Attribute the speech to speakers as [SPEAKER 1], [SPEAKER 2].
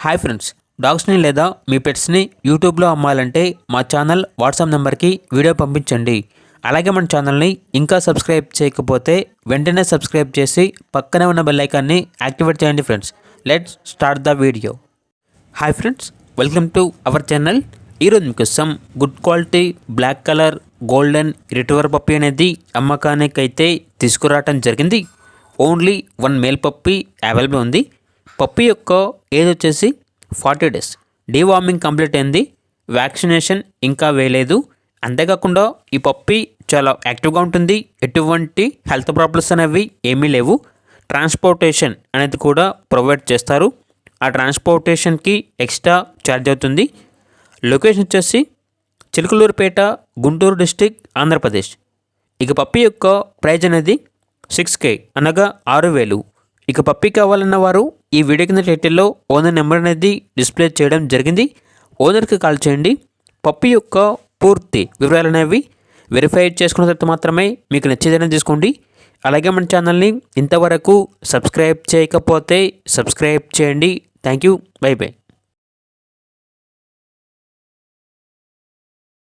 [SPEAKER 1] Hi friends, డాగ్స్ని లేదా మీ పెట్స్ని యూట్యూబ్లో అమ్మాలంటే మా ఛానల్ వాట్సాప్ నెంబర్కి వీడియో పంపించండి. అలాగే మన ఛానల్ని ఇంకా సబ్స్క్రైబ్ చేయకపోతే వెంటనే సబ్స్క్రైబ్ చేసి పక్కనే ఉన్న బెల్ ఐకాన్ని యాక్టివేట్ చేయండి friends. Let's start the video. Hi friends, welcome to our channel. ఈరోజు మీకోసం good quality black colour golden retriever puppy అనేది అమ్మకానికి అయితే తీసుకురావటం జరిగింది. ఓన్లీ 1 మేల్ పప్పీ అవైలబుల్ ఉంది. పప్పీ యొక్క ఏజ్ వచ్చేసి 40 days. డీవార్మింగ్ కంప్లీట్ అయింది. వ్యాక్సినేషన్ ఇంకా వేయలేదు. అంతేకాకుండా ఈ పప్పీ చాలా యాక్టివ్గా ఉంటుంది. ఎటువంటి హెల్త్ ప్రాబ్లమ్స్ అనేవి ఏమీ లేవు. ట్రాన్స్పోర్టేషన్ అనేది కూడా ప్రొవైడ్ చేస్తారు. ఆ ట్రాన్స్పోర్టేషన్కి ఎక్స్ట్రా ఛార్జ్ అవుతుంది. లొకేషన్ వచ్చేసి చిలుకలూరుపేట, గుంటూరు డిస్టిక్, ఆంధ్రప్రదేశ్. ఇక పప్పీ యొక్క ప్రైజ్ అనేది 6K అనగా 6,000. ఇక పప్పీ కావాలన్న వారు ఈ వీడియో కింద టైటిల్లో ఓనర్ నెంబర్ అనేది డిస్ప్లే చేయడం జరిగింది. ఓనర్కి కాల్ చేయండి. పప్పీ యొక్క పూర్తి వివరాలు అనేవి వెరిఫై చేసుకున్న తర్వాత మాత్రమే మీకు నచ్చేదైనా తీసుకోండి. అలాగే మన ఛానల్ని ఇంతవరకు సబ్స్క్రైబ్ చేయకపోతే సబ్స్క్రైబ్ చేయండి. Thank you. By by.